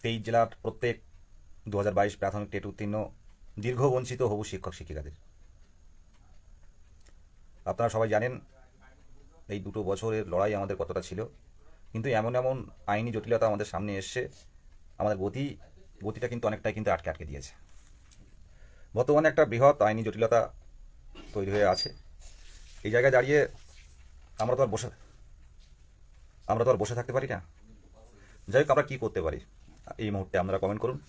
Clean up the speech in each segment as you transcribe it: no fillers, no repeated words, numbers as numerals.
তেইশ জেলার প্রত্যেক 2022 প্রাথমিক টেট উত্তীর্ণ দীর্ঘবঞ্চিত হবু শিক্ষক শিক্ষিকাদের, আপনারা সবাই জানেন এই 2 বছরের লড়াই আমাদের কতটা ছিল। কিন্তু এমন এমন আইনি জটিলতা আমাদের সামনে এসছে, আমাদের গতিটা কিন্তু অনেকটাই কিন্তু আটকে দিয়েছে। বর্তমানে একটা বৃহৎ আইনি জটিলতা তৈরি হয়ে আছে। এই জায়গায় দাঁড়িয়ে আমরা তো আর বসে থাকতে পারি না। যাই হোক, আমরা কী করতে পারি এই মুহূর্তে আপনারা কমেন্ট করুন।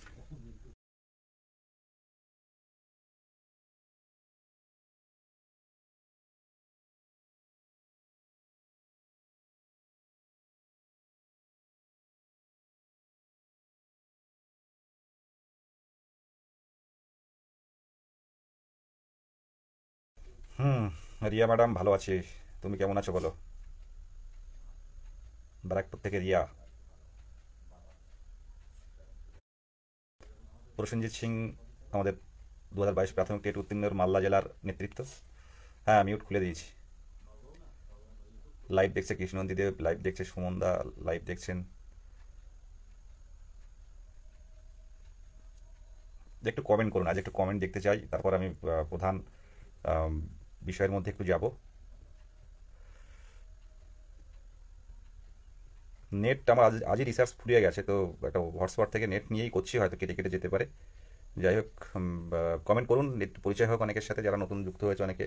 রিয়া ম্যাডাম ভালো আছি, তুমি কেমন আছো বলো? ব্যারাকপুর থেকে রিয়া। প্রসেনজিৎ সিং আমাদের 2022 প্রাথমিক টেট উত্তীর্ণের মালদা জেলার নেতৃত্ব। হ্যাঁ, মিউট খুলে দিয়েছি। লাইভ দেখছে কৃষ্ণনন্দী দেব, লাইভ দেখছে সুমন দা, লাইভ দেখছেন। একটু কমেন্ট করুন, আজ একটু কমেন্ট দেখতে চাই, তারপর আমি প্রধান বিষয়ের মধ্যে একটু যাব। নেট আমার আজই রিসার্চ ফুরিয়ে গেছে, তো একটা হটস্পট থেকে নেট নিয়েই করছি, হয়তো কেটে কেটে যেতে পারে। যাই হোক, কমেন্ট করুন, একটু পরিচয় হোক অনেকের সাথে, যারা নতুন যুক্ত হয়েছে অনেকে।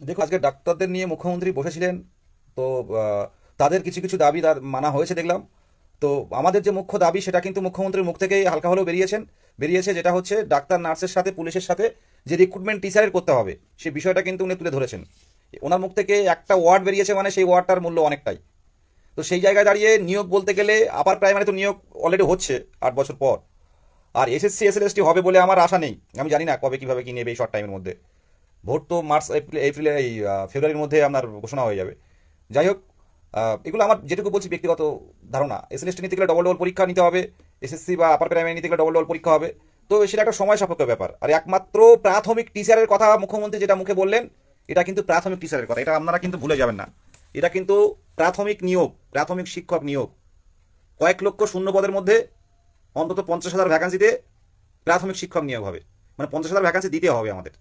দেখো, আজকে ডাক্তারদের নিয়ে মুখ্যমন্ত্রী বসেছিলেন, তো তাদের কিছু কিছু দাবি মানা হয়েছে দেখলাম। তো আমাদের যে মুখ্য দাবি সেটা কিন্তু মুখ্যমন্ত্রীর মুখ থেকেই হালকা হলেও বেরিয়েছে, যেটা হচ্ছে ডাক্তার নার্সের সাথে পুলিশের সাথে যে রিক্রুটমেন্ট টিচারের করতে হবে সেই বিষয়টা কিন্তু উনি তুলে ধরেছেন। ওনার মুখ থেকে একটা ওয়ার্ড বেরিয়েছে, মানে সেই ওয়ার্ডটার মূল্য অনেকটাই। তো সেই জায়গায় দাঁড়িয়ে নিয়োগ বলতে গেলে আপার প্রাইমারি তো নিয়োগ অলরেডি হচ্ছে 8 বছর পর, আর এসএসসি এসএলএসটি হবে বলে আমার আশা নেই। আমি জানি না কবে কীভাবে কী নেবে এই শর্ট টাইমের মধ্যে। ভোট তো মার্চ এপ্রিলে এই ফেব্রুয়ারির মধ্যে আপনার ঘোষণা হয়ে যাবে। যাই হোক, এগুলো আমার যেটুকু বলছি ব্যক্তিগত ধারণা। এসএলএসটি নিতে গেলে ডবল পরীক্ষা নিতে হবে, এসএসসি বা আপার প্রাইমারি নিতে গেলে ডবল পরীক্ষা হবে। তো সেটা একটা সময় সাপেক্ষ ব্যাপার। আর একমাত্র প্রাথমিক টিচারের কথা মুখ্যমন্ত্রী যেটা মুখে বললেন, এটা কিন্তু প্রাথমিক টিচারের কথা, এটা আপনারা কিন্তু ভুলে যাবেন না। এটা কিন্তু প্রাথমিক নিয়োগ, প্রাথমিক শিক্ষক নিয়োগ। কয়েক লক্ষ শূন্য পদের মধ্যে অন্তত 50,000 ভ্যাকান্সিতে প্রাথমিক শিক্ষক নিয়োগ হবে, মানে 50,000 ভ্যাকান্সি দিতে হবে আমাদের।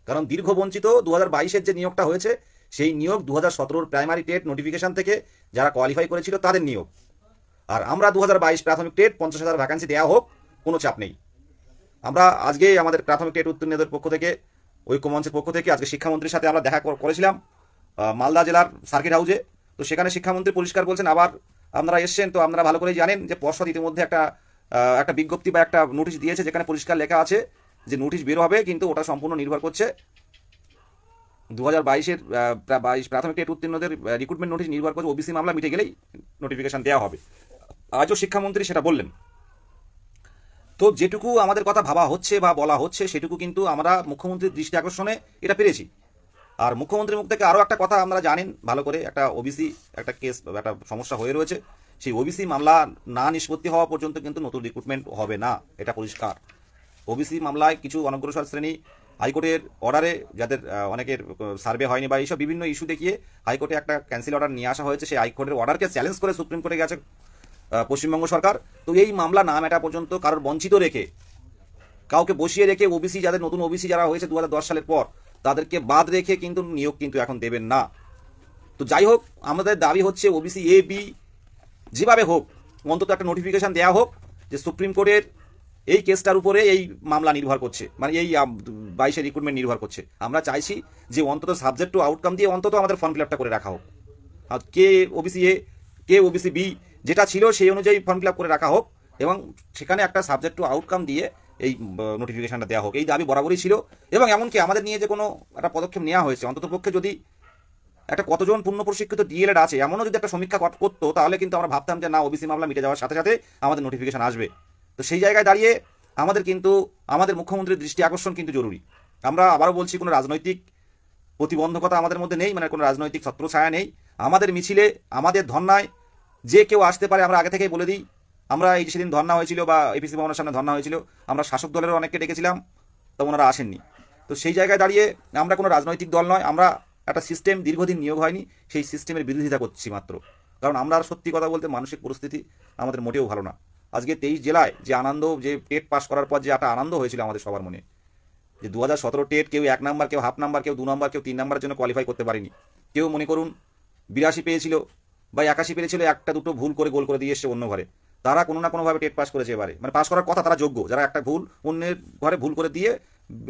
কারণ দীর্ঘ বঞ্চিত 2022-এর যে নিয়োগটা হয়েছে সেই নিয়োগ 2017-র প্রাইমারি টেট নোটিফিকেশন থেকে যারা কোয়ালিফাই করেছিল তাদের নিয়োগ। আর আমরা 2022 প্রাথমিক টেট 50,000 ভ্যাকান্সি দেওয়া হোক, কোনো চাপ নেই। আমরা আজকে আমাদের প্রাথমিক টেট উত্তীর্ণদের পক্ষ থেকে, ঐক্যমঞ্চের পক্ষ থেকে আজকে শিক্ষামন্ত্রীর সাথে আমরা দেখা করেছিলাম মালদা জেলার সার্কিট হাউসে। তো সেখানে শিক্ষামন্ত্রী পরিষ্কার বলছেন, আবার আপনারা এসছেন তো আপনারা ভালো করেই জানেন যে পর্ষদ ইতিমধ্যে একটা বিজ্ঞপ্তি বা একটা নোটিশ দিয়েছে, যেখানে পরিষ্কার লেখা আছে যে নোটিশ বের হবে, কিন্তু ওটা সম্পূর্ণ নির্ভর করছে 2022-এর প্রাথমিক টেট উত্তীর্ণদের রিক্রুটমেন্ট নোটিশ নির্ভর করছে ওবিসি মামলা মিটে গেলেই নোটিফিকেশন দেওয়া হবে। আজও শিক্ষামন্ত্রী সেটা বললেন। তো যেটুকু আমাদের কথা ভাবা হচ্ছে বা বলা হচ্ছে সেটুকু কিন্তু আমরা মুখ্যমন্ত্রীর দৃষ্টি আকর্ষণে এটা পেরেছি। আর মুখ্যমন্ত্রীর মুখ থেকে আরও একটা কথা আপনারা জানেন ভালো করে, একটা ওবিসি একটা কেস, একটা সমস্যা হয়ে রয়েছে। সেই ওবিসি মামলা না নিষ্পত্তি হওয়া পর্যন্ত কিন্তু নতুন রিক্রুটমেন্ট হবে না, এটা পরিষ্কার। ওবিসি মামলায় কিছু অনগ্রসর শ্রেণী হাইকোর্টের অর্ডারে, যাদের অনেকের সার্ভে হয়নি বা এইসব বিভিন্ন ইস্যু দেখিয়ে হাইকোর্টে একটা ক্যান্সেল অর্ডার নিয়ে আসা হয়েছে। সেই হাইকোর্টের অর্ডারকে চ্যালেঞ্জ করে সুপ্রিম কোর্টে গেছে পশ্চিমবঙ্গ সরকার। তো এই মামলা না মেটা পর্যন্ত কারোর বঞ্চিত রেখে, কাউকে বসিয়ে রেখে, ওবিসি যাদের নতুন ওবিসি যারা হয়েছে 2010 সালের পর তাদেরকে বাদ রেখে কিন্তু নিয়োগ কিন্তু এখন দেবেন না। তো যাই হোক, আমাদের দাবি হচ্ছে ওবিসি এ বি যেভাবে হোক অন্তত একটা নোটিফিকেশন দেওয়া হোক যে সুপ্রিম কোর্টের এই কেসটার উপরে এই মামলা নির্ভর করছে, মানে এই 22-এর রিক্রুটমেন্ট নির্ভর করছে। আমরা চাইছি যে অন্তত সাবজেক্ট টু আউটকাম দিয়ে অন্তত আমাদের ফর্ম ফিল আপটা করে রাখা হোক। আর কে ওবিসি এ কে ওবিসি বি যেটা ছিল সেই অনুযায়ী ফর্ম ফিল আপ করে রাখা হোক, এবং সেখানে একটা সাবজেক্ট টু আউটকাম দিয়ে এই নোটিফিকেশনটা দেওয়া হোক, এই দাবি বরাবরই ছিল। এবং এমনকি আমাদের নিয়ে যে কোনো একটা পদক্ষেপ নেওয়া হয়েছে, অন্ততপক্ষে যদি একটা কতজন পূর্ণ প্রশিক্ষিত ডিএলএড আছে এমনও যদি একটা সমীক্ষা করতো, তাহলে কিন্তু আমরা ভাবতাম যে না, ওবিসি মামলা মিটে যাওয়ার সাথে সাথে আমাদের নোটিফিকেশন আসবে। তো সেই জায়গায় দাঁড়িয়ে আমাদের কিন্তু আমাদের মুখ্যমন্ত্রীর দৃষ্টি আকর্ষণ কিন্তু জরুরি। আমরা আবারও বলছি, কোনো রাজনৈতিক প্রতিবন্ধকতা আমাদের মধ্যে নেই, মানে কোনো রাজনৈতিক ছত্রছায়া নেই। আমাদের মিছিলে, আমাদের ধর্নায় যে কেউ আসতে পারে, আমরা আগে থেকেই বলে দিই। আমরা এই সেদিন ধর্না হয়েছিল বা এপিসি ভবনের সামনে ধর্না হয়েছিল, আমরা শাসক দলেরও অনেককে ডেকেছিলাম, তো ওনারা আসেননি। তো সেই জায়গায় দাঁড়িয়ে আমরা কোনো রাজনৈতিক দল নয়, আমরা একটা সিস্টেম দীর্ঘদিন নিয়োগ হয়নি, সেই সিস্টেমের বিরোধিতা করছি মাত্র। কারণ আমরা সত্যি কথা বলতে মানসিক পরিস্থিতি আমাদের মোটেও ভালো না। আজকে 23 জেলায় যে আনন্দ, যে টেট পাস করার পর যে একটা আনন্দ হয়েছিল আমাদের সবার মনে, যে 2017 টেট কেউ 1 নাম্বার, কেউ হাফ নাম্বার, কেউ 2 নাম্বার, কেউ 3 নাম্বারের জন্য কোয়ালিফাই করতে পারেনি। কেউ মনে করুন 82 পেয়েছিল বা 81 পেয়েছিল, একটা দুটো ভুল করে গোল করে দিয়ে এসছে অন্য ঘরে, তারা কোনো না কোনোভাবে টেট পাস করেছে এবারে, মানে পাস করার কথা তারা যোগ্য, যারা একটা ভুল অন্যের ঘরে ভুল করে দিয়ে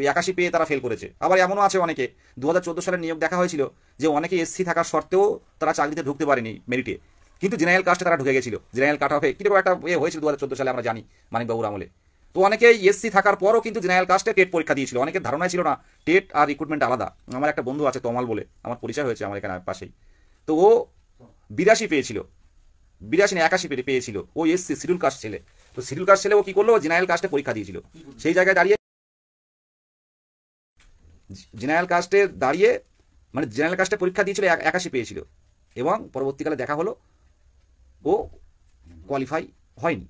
81 পেয়ে তারা ফেল করেছে। আবার এমনও আছে অনেকে, 2014 সালের নিয়োগ দেখা হয়েছিল যে অনেকে এসসি থাকার সত্ত্বেও তারা চাকরিতে ঢুকতে পারেনি মেরিটে, কিন্তু জেনারেল কাস্টে তারা ঢুকে গেছিল। জেনারেল কাট অফে কীরকম একটা হয়েছিল 2014 সালে আমরা জানি, মানিকবাবুর আমলে। তো অনেকেই এসসি থাকার পরও কিন্তু জেনারেল কাস্টে টেট পরীক্ষা দিয়েছিল, অনেকের ধারণা ছিল না টেট আর রিক্রুটমেন্ট আলাদা। আমার একটা বন্ধু আছে তমাল বলে, আমার পরিচয় হয়েছে আমার এখানে পাশেই, তো ও 82 পেয়েছিল, 82 না 81 পেয়েছিল, ও এসসি শিডিউল কাস্ট ছেলে। তো শিডিউল কাস্ট ছেলে ও কি করলো, জেনারেল কাস্টে পরীক্ষা দিয়েছিল। সেই জায়গায় দাঁড়িয়ে জেনারেল কাস্টে দাঁড়িয়ে মানে জেনারেল কাস্টে পরীক্ষা দিয়েছিল, 81 পেয়েছিল, এবং পরবর্তীকালে দেখা হলো ও কোয়ালিফাই হয়নি।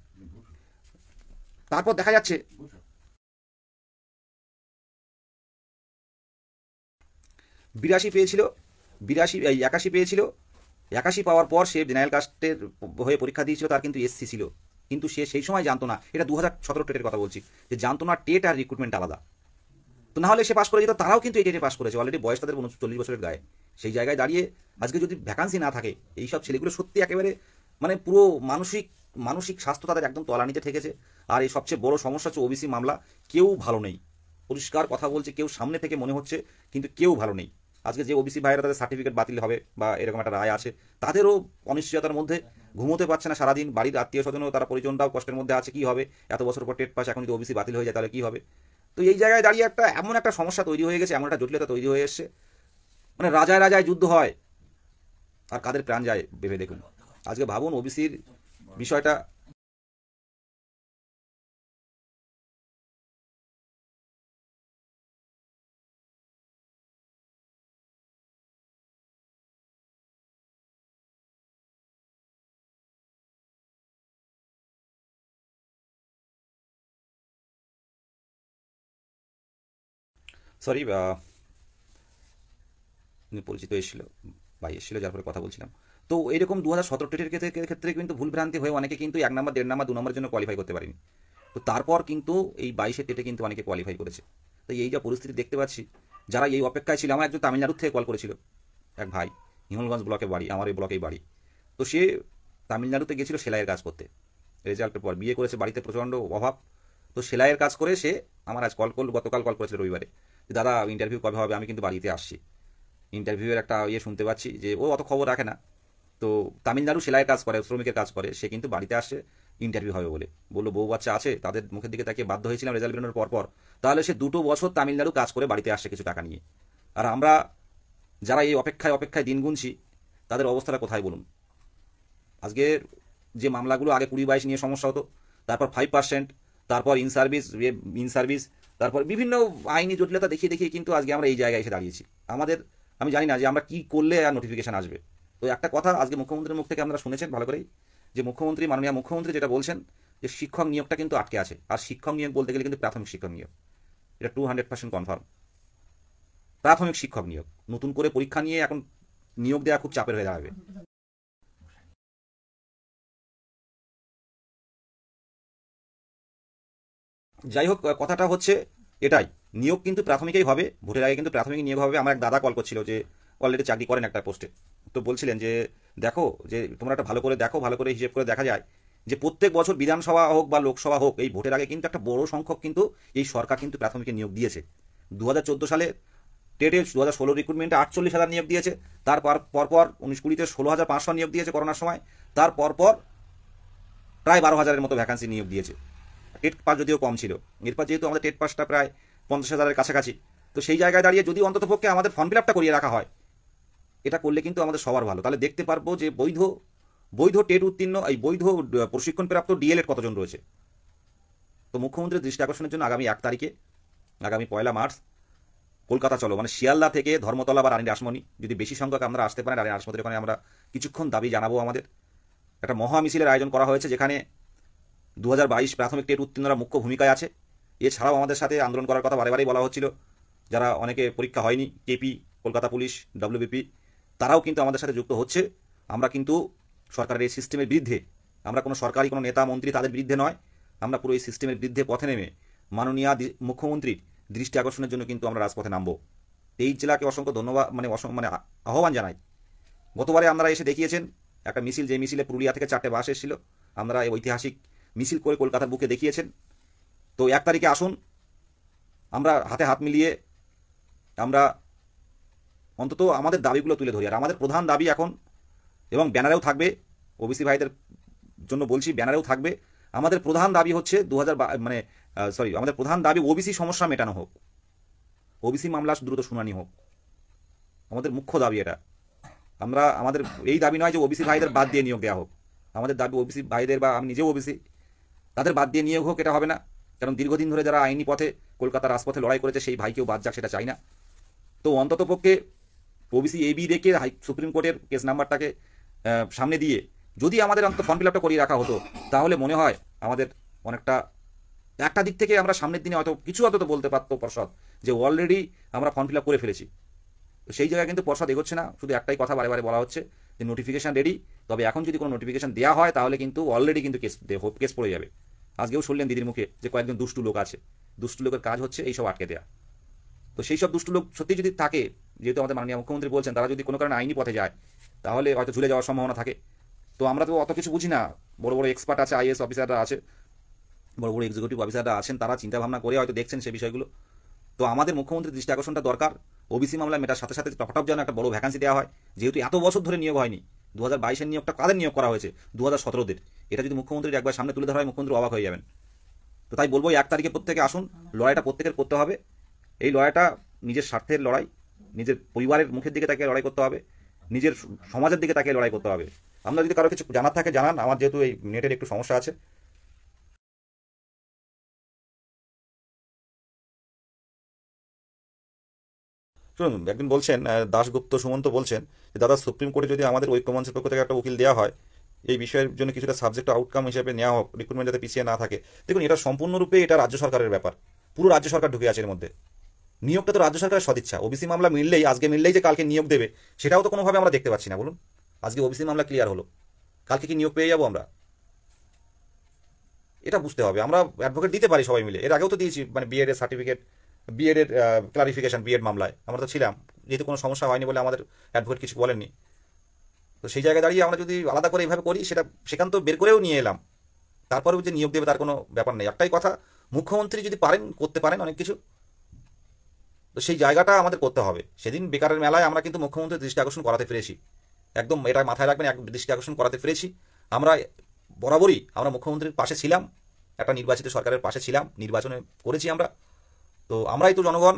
তারপর দেখা যাচ্ছে 82 পেয়েছিল, 81 পেয়েছিল। 81 পাওয়ার পর সে জেনারেল কাস্টের হয়ে পরীক্ষা দিয়েছিল, তার কিন্তু এসসি ছিল, কিন্তু সে সেই সময় জানতো না, এটা 2017 টেটের কথা বলছি, যে জানতো না টেট আর রিক্রুটমেন্ট আলাদা। তো না হলে সে পাস করে যেত, তারাও কিন্তু এই টেটে পাস করেছে, অলরেডি বয়স তাদের 40 বছরের গায়ে। সেই জায়গায় দাঁড়িয়ে আজকে যদি ভ্যাকান্সি না থাকে, এইসব ছেলেগুলো সত্যি একেবারে মানে পুরো মানসিক মানসিক স্বাস্থ্য তাদের একদম তলানিতে ঠেকেছে। আর এই সবচেয়ে বড় সমস্যা হচ্ছে ওবিসি মামলা, কেউ ভালো নেই, পরিষ্কার কথা বলছে, কেউ সামনে থেকে মনে হচ্ছে কিন্তু কেউ ভালো নেই। আজকে যে ওবিসি ভাইয়েরা তাদের সার্টিফিকেট বাতিল হবে বা এরকম একটা রায় আছে, তাদেরও অনিশ্চয়তার মধ্যে ঘুমোতে পারছে না সারাদিন, বাড়ির আত্মীয় স্বজনও তারা পরিজনটাও কষ্টের মধ্যে আছে, কি হবে এত বছর পর টেট পাস, এখন যদি ওবিসি বাতিল হয়ে যায় তাহলে কি হবে। তো এই জায়গায় দাঁড়িয়ে একটা এমন একটা সমস্যা তৈরি হয়ে গেছে, এমন একটা জটিলতা তৈরি হয়ে এসছে, মানে রাজায় রাজায় যুদ্ধ হয় আর কাদের প্রাণ যায় ভেবে দেখুন। আজকে ভাবুন ওবিসির বিষয়টা। সরি, পরিচিত এসেছিল, ভাই এসেছিল, যার ফলে কথা বলছিলাম। তো এইরকম 2017 টেটের ক্ষেত্রে কিন্তু ভুলভ্রান্তি হয়ে অনেকে কিন্তু 1 নাম্বার, 1.5 নাম্বার, 2 নাম্বারের জন্য কোয়ালিফাই করতে পারেনি। তো তারপর কিন্তু এই 22 টেটে কিন্তু অনেকে কোয়ালিফাই করেছে। তো এই যা পরিস্থিতি দেখতে পাচ্ছি, যারা এই অপেক্ষায় ছিল, আমার একজন তামিলনাড়ুর থেকে কল করেছিল এক ভাই, হিঙ্গলগঞ্জ ব্লকে বাড়ি, আমার এই ব্লকেই বাড়ি। তো সে তামিলনাড়ুতে গেছিল সেলাইয়ের কাজ করতে, রেজাল্টের পর বিয়ে করেছে, বাড়িতে প্রচণ্ড অভাব। তো সেলাইয়ের কাজ করে সে আমার আজ গতকাল কল করেছিল রবিবারে, যে দাদা ইন্টারভিউ কবে হবে, আমি কিন্তু বাড়িতে আসছি। ইন্টারভিউয়ের একটা শুনতে পাচ্ছি যে ও অত খবর রাখে না, তো তামিলনাড়ু সেলাইয়ের কাজ করে, শ্রমিকের কাজ করে, সে কিন্তু বাড়িতে আসছে, ইন্টারভিউ হবে বলে বললো। বউ বাচ্চা আছে, তাদের মুখের দিকে তাকিয়ে বাধ্য হয়েছিলাম রেজাল্ট বেরোনোর পর। তাহলে সে 2 বছর তামিলনাড়ু কাজ করে বাড়িতে আসছে কিছু টাকা নিয়ে। আর আমরা যারা এই অপেক্ষায় অপেক্ষায় দিন গুনছি, তাদের অবস্থাটা কোথায় বলুন। আজকের যে মামলাগুলো আগে 20-22 নিয়ে সমস্যা হতো, তারপর 5%, তারপর ইন সার্ভিস, তারপর বিভিন্ন আইনি জটিলতা দেখিয়ে দেখিয়ে কিন্তু আজকে আমরা এই জায়গায় এসে দাঁড়িয়েছি। আমি জানি না যে আমরা কি করলে আর নোটিফিকেশন আসবে। তো একটা কথা আজকে মুখ্যমন্ত্রীর মুখ থেকে আপনারা শুনেছেন ভালো করেই, যে মাননীয় মুখ্যমন্ত্রী যেটা বলছেন, যে শিক্ষক নিয়োগটা কিন্তু আটকে আছে। আর শিক্ষক নিয়োগ বলতে গেলে কিন্তু প্রাথমিক শিক্ষক নিয়োগ, এটা 200% কনফার্ম। প্রাথমিক শিক্ষক নিয়োগ নতুন করে পরীক্ষা নিয়ে এখন নিয়োগ দেওয়া খুব চাপের হয়ে দাঁড়াবে। যাই হোক, কথাটা হচ্ছে এটাই, নিয়োগ কিন্তু প্রাথমিকই হবে, ভোটের আগে কিন্তু প্রাথমিক নিয়োগ হবে। আমার এক দাদা কল করছিল, যে অলরেডি চাকরি করেন একটা পোস্টে, তো বলছিলেন যে দেখো, যে তোমরা একটা ভালো করে দেখো, ভালো করে হিসেব করে দেখা যায় যে প্রত্যেক বছর বিধানসভা হোক বা লোকসভা হোক, এই ভোটের আগে কিন্তু একটা বড় সংখ্যক কিন্তু এই সরকার কিন্তু প্রাথমিকে নিয়োগ দিয়েছে। 2014 সালে টেটে 2016 রিক্রুটমেন্টে 48,000 নিয়োগ দিয়েছে, তারপর পরপর 19-20-তে 16,500 নিয়োগ দিয়েছে করোনার সময়, তার পরপর প্রায় 12,000-এর মতো ভ্যাকান্সি নিয়োগ দিয়েছে। টেট পাস যদিও কম ছিল, এরপর যেহেতু আমাদের টেট পাসটা প্রায় 50,000-এর কাছাকাছি, তো সেই জায়গায় দাঁড়িয়ে যদি অন্ততপক্ষে আমাদের ফর্ম ফিল আপটা করিয়ে রাখা হয়, এটা করলে কিন্তু আমাদের সবার ভালো। তাহলে দেখতে পারবো যে বৈধ বৈধ টেট উত্তীর্ণ এই বৈধ প্রশিক্ষণপ্রাপ্ত ডিএলএড কতজন রয়েছে। তো মুখ্যমন্ত্রীর দৃষ্টি আকর্ষণের জন্য আগামী 1 তারিখে, আগামী 1 মার্চ কলকাতা চলো, মানে শিয়ালদা থেকে ধর্মতলা বা রানী রাসমণি, যদি বেশি সংখ্যক আমরা আসতে পারেন, রানী রাসমণির ওখানে আমরা কিছুক্ষণ দাবি জানাবো। আমাদের একটা মহা মিছিলের আয়োজন করা হয়েছে, যেখানে 2022 প্রাথমিক টেট উত্তীর্ণরা মুখ্য ভূমিকায় আছে। এছাড়াও আমাদের সাথে আন্দোলন করার কথা বারে বলা হচ্ছিল, যারা অনেকে পরীক্ষা হয়নি, কেপি, কলকাতা পুলিশ, ডব্লিউবিপি, তারাও কিন্তু আমাদের সাথে যুক্ত হচ্ছে। আমরা কিন্তু সরকারের এই সিস্টেমের বিরুদ্ধে, আমরা কোনো সরকারি কোনো নেতা মন্ত্রী তাদের বিরুদ্ধে নয়, আমরা পুরো এই সিস্টেমের বিরুদ্ধে পথে নেমে মাননীয় মুখ্যমন্ত্রীর দৃষ্টি আকর্ষণের জন্য কিন্তু আমরা রাজপথে নামবো। 23 জেলাকে অসংখ্য ধন্যবাদ, মানে আহ্বান জানাই। গতবারে আপনারা এসে দেখিয়েছেন একটা মিছিল, যে মিছিলে পুরুলিয়া থেকে 4টে বাস এসেছিল, আমরা এই ঐতিহাসিক মিছিল করে কলকাতার বুকে দেখিয়েছেন। তো 1 তারিখে আসুন, আমরা হাতে হাত মিলিয়ে আমরা অন্তত আমাদের দাবিগুলো তুলে ধরি। আর আমাদের প্রধান দাবি এখন, এবং ব্যানারেও থাকবে, ওবিসি ভাইদের জন্য বলছি, ব্যানারেও থাকবে, আমাদের প্রধান দাবি হচ্ছে আমাদের প্রধান দাবি ওবিসি সমস্যা মেটানো হোক, ওবিসি মামলা দ্রুত শুনানি হোক, আমাদের মুখ্য দাবি এটা। আমাদের এই দাবি নয় যে ওবিসি ভাইদের বাদ দিয়ে নিয়োগ দেওয়া হোক, আমাদের দাবি ওবিসি ভাইদের, বা আমি নিজেও ওবিসি, তাদের বাদ দিয়ে নিয়োগ হোক, এটা হবে না। কারণ দীর্ঘদিন ধরে যারা আইনি পথে কলকাতার রাজপথে লড়াই করেছে, সেই ভাইকেও বাদ যাক, সেটা চাই না। তো অন্ততপক্ষে ওবিসি এবি রেখে সুপ্রিম কোর্টের কেস নাম্বারটাকে সামনে দিয়ে যদি আমাদের অন্তত ফর্ম ফিল আপটা করিয়ে রাখা হতো, তাহলে মনে হয় আমাদের অনেকটা একটা দিক থেকে আমরা সামনের দিনে হয়তো কিছু অন্তত বলতে পারতো পর্ষদ, যে অলরেডি আমরা ফর্ম ফিল আপ করে ফেলেছি। তো সেই জায়গায় কিন্তু পর্ষদ এগোচ্ছে না, শুধু একটাই কথা বারে বলা হচ্ছে যে নোটিফিকেশন রেডি, তবে এখন যদি কোনো নোটিফিকেশন দেওয়া হয় তাহলে কিন্তু অলরেডি কিন্তু কেস পড়ে যাবে। আজকেও শুনলেন দিদির মুখে যে কয়েকজন দুষ্টু লোক আছে, দুষ্টু লোকের কাজ হচ্ছে এইসব আটকে দেওয়া। তো সেই সব দুষ্টু লোক সত্যি যদি থাকে, যেহেতু আমাদের মাননীয় মুখ্যমন্ত্রী বলছেন, তারা যদি কোনো কারণে আইনি পথে যায়, তাহলে হয়তো ঝুলে যাওয়ার সম্ভাবনা থাকে। তো আমরা তো অত কিছু বুঝি না, বড় বড় এক্সপার্ট আছে, আইএস অফিসাররা আছে, বড় বড় এক্সিকিউটিভ অফিসাররা আছেন, তারা চিন্তা ভাবনা করে হয়তো দেখছেন সেই বিষয়গুলো। তো আমাদের মুখ্যমন্ত্রীর দৃষ্টি আকর্ষণটা দরকার, ওবিসি মামলা মেটার সাথে সাথে হঠাৎ যেন একটা বড় ভ্যাকান্সি দেওয়া হয়, যেহেতু এত বছর ধরে নিয়োগ হয়নি। 2022-এর নিয়োগটা কাদের নিয়োগ করা হয়েছে? 2017-দের। এটা যদি মুখ্যমন্ত্রীর একবার সামনে তুলে ধরা হয়, মুখ্যমন্ত্রী অবাক হয়ে যাবেন। তো তাই বলবো 1 তারিখে প্রত্যেকে আসুন, লড়াইটা প্রত্যেকের করতে হবে। এই লড়াইটা নিজের স্বার্থের লড়াই, নিজের পরিবারের মুখের দিকে তাকিয়ে লড়াই করতে হবে, নিজের সমাজের দিকে তাকিয়ে লড়াই করতে হবে। আমরা যদি কারো কিছু জানার থাকে জানান, আমার যেহেতু এই নেটের একটু সমস্যা আছে। শুনুন, একদিন বলছেন দাশগুপ্ত সুমন্ত বলছেন যে দাদা, সুপ্রিম কোর্টে যদি আমাদের ঐক্যমঞ্চের পক্ষ থেকে একটা উকিল দেওয়া হয়, এই বিষয়ের জন্য কিছুটা সাবজেক্ট আউটকাম হিসেবে নেওয়া হোক, রিক্রুটমেন্ট যাতে পিছিয়ে না থাকে। দেখুন, এটা সম্পূর্ণরূপে এটা রাজ্য সরকারের ব্যাপার, পুরো রাজ্য সরকার ঢুকে আছে এর মধ্যে। নিয়োগটা তো রাজ্য সরকারের সদিচ্ছা। ওবিসি মামলা মিললেই, আজকে মিললেই যে কালকে নিয়োগ দেবে, সেটাও তো কোনোভাবে আমরা দেখতে পাচ্ছি না। বলুন, আজকে ওবিসি মামলা ক্লিয়ার হলো, কালকে কি নিয়োগ পেয়ে যাবো আমরা? এটা বুঝতে হবে। আমরা অ্যাডভোকেট দিতে পারি সবাই মিলে, এর আগেও তো দিয়েছি, মানে বিএড এর সার্টিফিকেট, বিএড এর ক্লারিফিকেশন, বিএড মামলায় আমরা তো ছিলাম, যেহেতু কোনো সমস্যা হয়নি বলে আমাদের অ্যাডভোকেট কিছু বলেননি। তো সেই জায়গায় দাঁড়িয়ে আমরা যদি আলাদা করে এইভাবে করি, সেটা সেখান তো বের করেও নিয়ে এলাম, তারপরেও যে নিয়োগ দেবে তার কোনো ব্যাপার নেই। একটাই কথা, মুখ্যমন্ত্রী যদি পারেন, করতে পারেন অনেক কিছু, তো সেই জায়গাটা আমাদের করতে হবে। সেদিন বেকারের মেলায় আমরা কিন্তু মুখ্যমন্ত্রীর দৃষ্টি আকর্ষণ করাতে পেরেছি, একদম এটা মাথায় রাখবেন, দৃষ্টি আকর্ষণ করাতে পেরেছি। আমরা বরাবরই আমরা মুখ্যমন্ত্রীর পাশে ছিলাম, একটা নির্বাচিত সরকারের পাশে ছিলাম, নির্বাচনে করেছি আমরা। তো আমরাই তো জনগণ,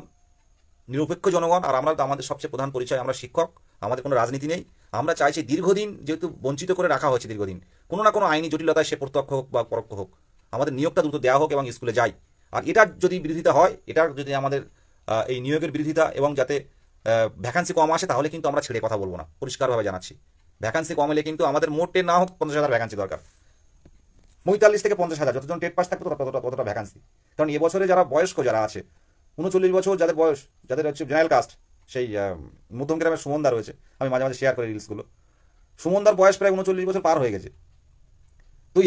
নিরপেক্ষ জনগণ। আর আমরা তো, আমাদের সবচেয়ে প্রধান পরিচয়, আমরা শিক্ষক, আমাদের কোনো রাজনীতি নেই। আমরা চাইছি দীর্ঘদিন, যেহেতু বঞ্চিত করে রাখা হয়েছে দীর্ঘদিন, কোনো না কোনো আইনি জটিলতায়, সে প্রত্যক্ষ হোক বা পরোক্ষ হোক, আমাদের নিয়োগটা দ্রুত দেওয়া হোক এবং স্কুলে যাই। আর এটার যদি বিরোধিতা হয়, এটার যদি আমাদের এই নিয়োগের বিরোধিতা এবং যাতে ভ্যাকান্সি কম আসে, তাহলে কিন্তু আমরা ছেড়ে কথা বলবো না, পরিষ্কারভাবে জানাচ্ছি। ভ্যাকান্সি কম এলে কিন্তু আমাদের মোটে না হোক 50,000 ভ্যাকান্সি দরকার, 45 থেকে 50,000, যতজন টেট পাস থাকবে ততটা ভ্যাকান্সি। কারণ এবছরে যারা বয়স্ক যারা আছে, 39 বছর যাদের বয়স, যাদের হচ্ছে জেনারেল কাস্ট, সেই মধ্যম গ্রামের সুমনদা রয়েছে, আমি মাঝে মাঝে শেয়ার করি রিলসগুলো, সুমনদার বয়স প্রায় 39 বছর পার হয়ে গেছে। তো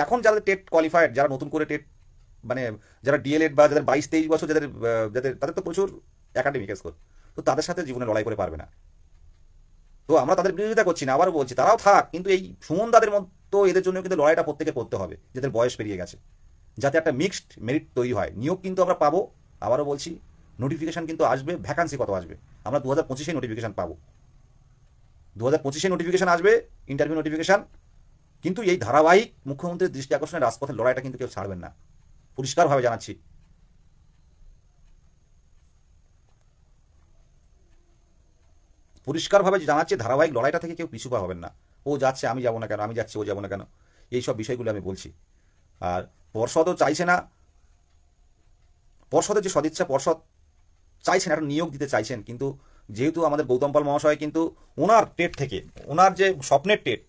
এখন যাদের টেট কোয়ালিফাইড, যারা নতুন করে টেট, মানে যারা ডিএলএড বা যাদের 22-23 বছর, যাদের তাদের তো প্রচুর একাডেমিক স্কোর, তো তাদের সাথে জীবনে লড়াই করে পারবে না। তো আমরা তাদের বিরোধিতা করছি না, আবারও বলছি, তারাও থাক, কিন্তু এই সুমনদাদের মতো এদের জন্য কিন্তু লড়াইটা প্রত্যেকে করতে হবে, যাদের বয়স পেরিয়ে গেছে, যাতে একটা মিক্সড মেরিট তৈরি হয়। নিয়োগ কিন্তু আমরা পাবো, আবারও বলছি, নোটিফিকেশান কিন্তু আসবে। ভ্যাকান্সি কত আসবে আমরা 2025-এ নোটিফিকেশান পাবো, 2025-এ নোটিফিকেশান আসবে, ইন্টারভিউ নোটিফিকেশান। কিন্তু এই ধারাবাহিক মুখ্যমন্ত্রীর দৃষ্টি আকর্ষণের রাজপথের লড়াইটা কিন্তু কেউ ছাড়বেন না, পরিষ্কারভাবে জানাচ্ছি। পরিষ্কারভাবে জানাচ্ছি, ধারাবাহিক লড়াইটা থেকে কেউ পিছু পা হবেন না। ও যাচ্ছে আমি যাবো না কেন, আমি যাচ্ছি ও যাবো না কেন, এইসব বিষয়গুলো আমি বলছি। আর পর্ষদও চাইছে না, পর্ষদের যে সদিচ্ছা, পর্ষদ চাইছেন একটা নিয়োগ দিতে চাইছেন, কিন্তু যেহেতু আমাদের গৌতম পাল মহাশয় কিন্তু ওনার টেট থেকে, ওনার যে স্বপ্নের টেট,